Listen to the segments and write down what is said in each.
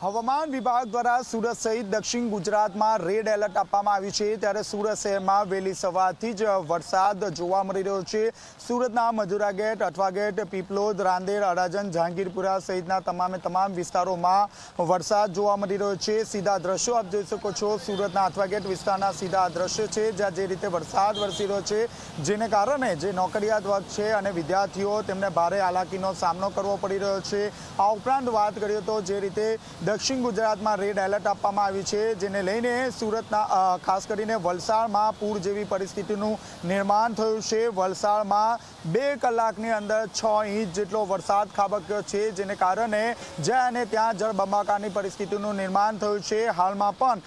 હવામાન વિભાગ દ્વારા સુરત સહિત દક્ષિણ ગુજરાતમાં રેડ એલર્ટ આપવામાં આવ્યું છે। ત્યારે સુરત શહેરમાં વહેલી સવારથી જ વરસાદ જોવા મળી રહ્યો છે। સુરતના મજુરા ગેટ, અઠવા ગેટ, પીપલોદ, રાંદેર, અડાજણ, જહાંગીરપુરા સહિતના તમામ વિસ્તારોમાં વરસાદ જોવા મળી રહ્યો છે। સીધા દ્રશ્યો આપ જોઈ શકો છો, સુરતના અઠવા ગેટ વિસ્તારના સીધા દ્રશ્યો છે, જ્યાં જે રીતે વરસાદ વરસી રહ્યો છે, જેને કારણે જે નોકરિયાત વર્ગ છે અને વિદ્યાર્થીઓ તેમને ભારે હાલાકીનો સામનો કરવો પડી રહ્યો છે। આ ઉપરાંત વાત કરીએ તો જે રીતે દક્ષિણ ગુજરાતમાં રેડ એલર્ટ આપવામાં આવ્યું છે, જેને લઈને સુરતના ખાસ કરીને વલસાડમાં પૂર જેવી પરિસ્થિતિનું નિર્માણ થયું છે। વલસાડમાં 2 કલાકની અંદર 6 ઇંચ જેટલો વરસાદ ખાબક્યો છે, જેને કારણે જ્યાં અને ત્યાં જળબંબાકારની પરિસ્થિતિનું નિર્માણ થયું છે। હાલમાં પણ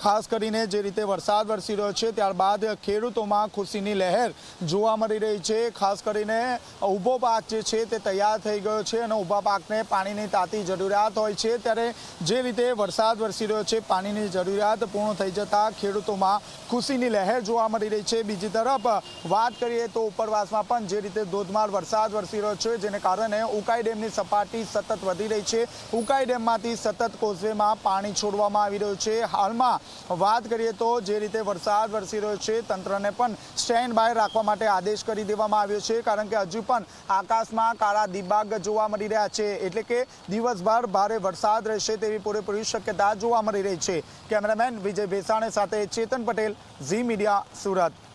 ખાસ કરીને જે રીતે વરસાદ વરસી રહ્યો છે, ત્યારબાદ ખેડૂતોમાં ખુશીની લહેર જોવા મળી રહી છે। ખાસ કરીને ઊભો પાક જે છે તે તૈયાર થઈ ગયો છે અને ઊભા પાકને પાણીની તાતી જરૂરિયાત હોય છે, ત્યારે જે રીતે વરસાદ વરસી રહ્યો છે, પાણીની જરૂરિયાત પૂર્ણ થઈ જતા ખેડૂતોમાં ખુશીની લહેર જોવા મળી રહી છે। બીજી તરફ વાત કરીએ તો ઉપરવાસમાં પણ જે રીતે ધોધમાર વરસાદ વરસી રહ્યો છે, જેને કારણે ઉકાઈ ડેમની સપાટી સતત વધી રહી છે। ઉકાઈ ડેમમાંથી સતત કોઝવેમાં પાણી છોડવામાં આવી રહ્યું છે। હાલમાં વાત કરીએ તો જે રીતે વરસાદ વરસી રહ્યો છે, તંત્રને પણ સ્ટેન્ડ બાય રાખવા માટે આદેશ કરી દેવામાં આવ્યો છે, કારણ કે હજુ પણ આકાશમાં કાળા દિબાગ જોવા મળી રહ્યા છે, એટલે કે દિવસભર ભારે વરસાદ રહેશે તેવી પૂરેપૂરી શક્યતા જોવા મળી રહી છે। કેમેરામેન વિજય ભેસાણે સાથે ચેતન પટેલ, ઝી મીડિયા, સુરત।